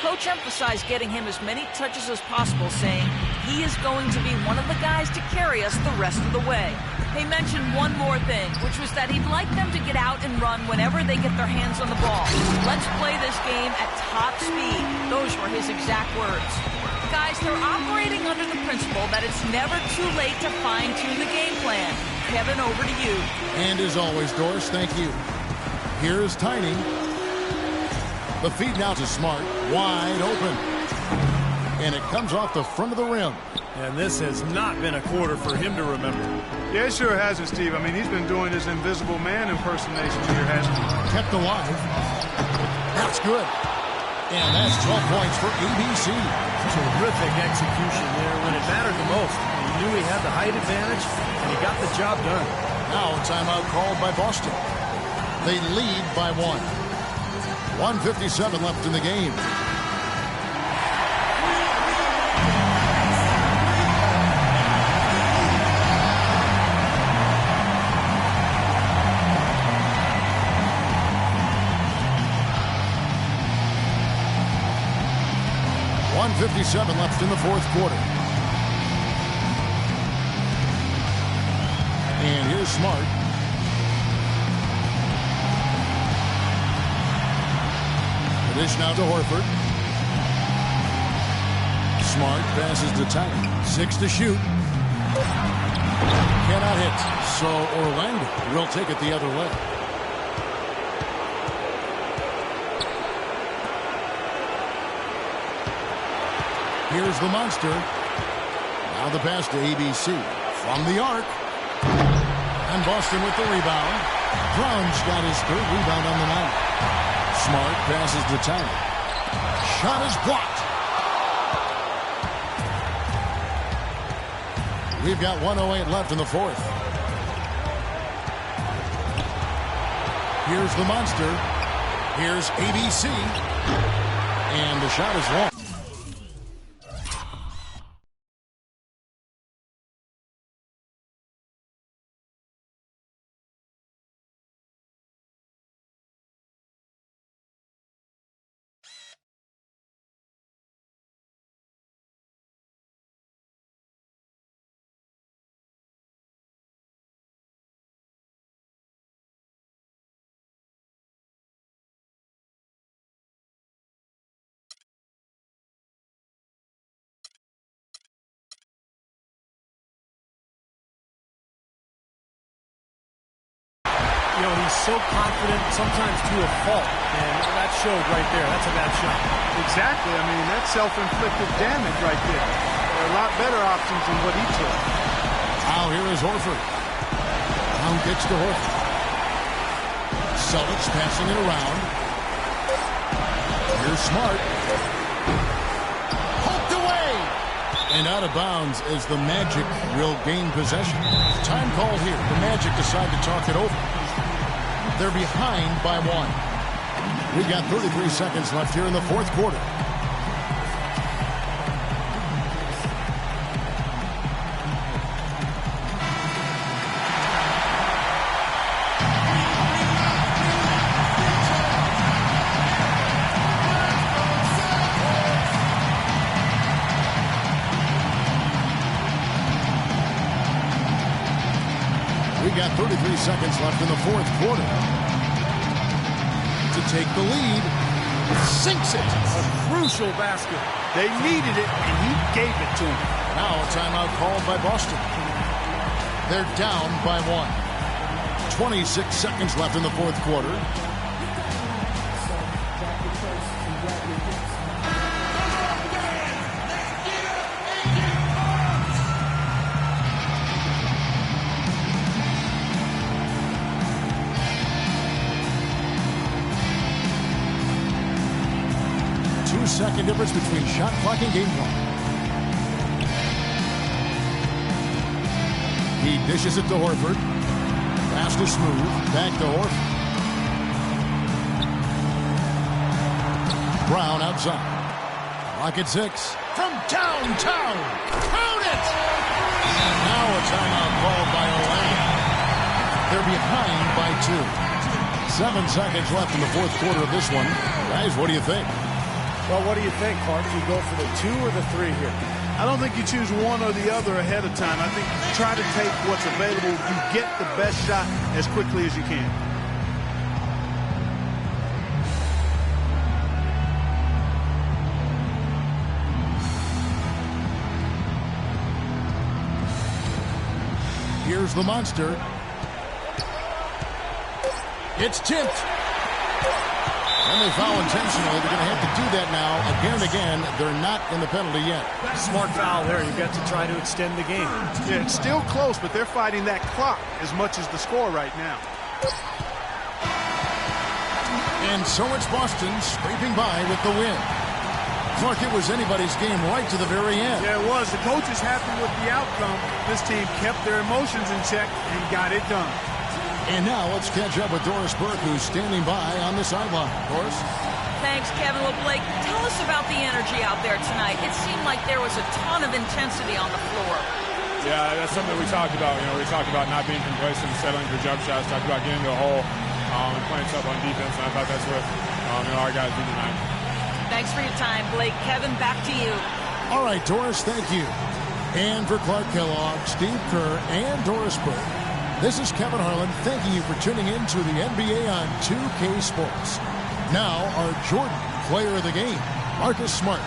Coach emphasized getting him as many touches as possible, saying he is going to be one of the guys to carry us the rest of the way. He mentioned one more thing, which was that he'd like them to get out and run whenever they get their hands on the ball. Let's play this game at top speed. Those were his exact words. Guys, they're operating under the principle that it's never too late to fine-tune the game plan. Kevin, over to you. And as always, Doris, thank you. Here's Tiny. The feed now to Smart, wide open. And it comes off the front of the rim. And this has not been a quarter for him to remember. Yeah, it sure hasn't, Steve. I mean, he's been doing his invisible man impersonation here, hasn't he? Kept alive. That's good. And that's 12 points for ABC. Terrific execution there when it mattered the most. He knew he had the height advantage, and he got the job done. Now a timeout called by Boston. They lead by 1. 1:57 left in the game. .57 left in the fourth quarter. And here's Smart. The dish now to Horford. Smart passes to Tiny. 6 to shoot. Cannot hit. So Orlando will take it the other way. Here's the monster. Now the pass to ABC. From the arc. And Boston with the rebound. Brown's got his third rebound on the night. Smart passes to Tiny. Shot is blocked. We've got 1:08 left in the fourth. Here's the monster. Here's ABC. And the shot is long. You know, he's so confident, sometimes to a fault. And that showed right there. That's a bad shot. Exactly. I mean, that's self-inflicted damage right there. There are a lot better options than what he took. Now here is Horford. Down pitch to Horford. Celtics passing it around. Here's Smart. Poked away. And out of bounds as the Magic will gain possession. Time called here. The Magic decide to talk it over. They're behind by 1. We've got 33 seconds left here in the fourth quarter. We got 33 seconds left in the fourth quarter. To take the lead. Sinks it. A crucial basket. They needed it, and he gave it to them. Now a timeout called by Boston. They're down by 1. 26 seconds left in the fourth quarter. Second difference between shot clock and game clock. He dishes it to Horford. Pass to Smooth. Back to Horford. Brown outside. Clock at 6. From downtown. Count it! And now a timeout called by Orlando. They're behind by 2. 7 seconds left in the fourth quarter of this one. Guys, what do you think? Well, what do you think, Clark? Do you go for the 2 or the 3 here? I don't think you choose one or the other ahead of time. I think you try to take what's available. You get the best shot as quickly as you can. Here's the monster. It's tipped. And they foul intentionally. They're going to have to do that now again and again. They're not in the penalty yet. Smart foul there. You've got to try to extend the game. Yeah, it's still close, but they're fighting that clock as much as the score right now. And so it's Boston scraping by with the win. Clark, it was anybody's game right to the very end. Yeah, it was. The coach is happy with the outcome. This team kept their emotions in check and got it done. And now let's catch up with Doris Burke, who's standing by on the sideline. Doris? Thanks, Kevin. Well, Blake, tell us about the energy out there tonight. It seemed like there was a ton of intensity on the floor. Yeah, that's something we talked about. We talked about not being complacent, settling for jump shots, talked about getting into a hole and playing tough on defense, and I thought that's what our guys did tonight. Thanks for your time, Blake. Kevin, back to you. All right, Doris, thank you. And for Clark Kellogg, Steve Kerr, and Doris Burke, this is Kevin Harlan thanking you for tuning in to the NBA on 2K Sports. Now, our Jordan player of the game, Marcus Smart.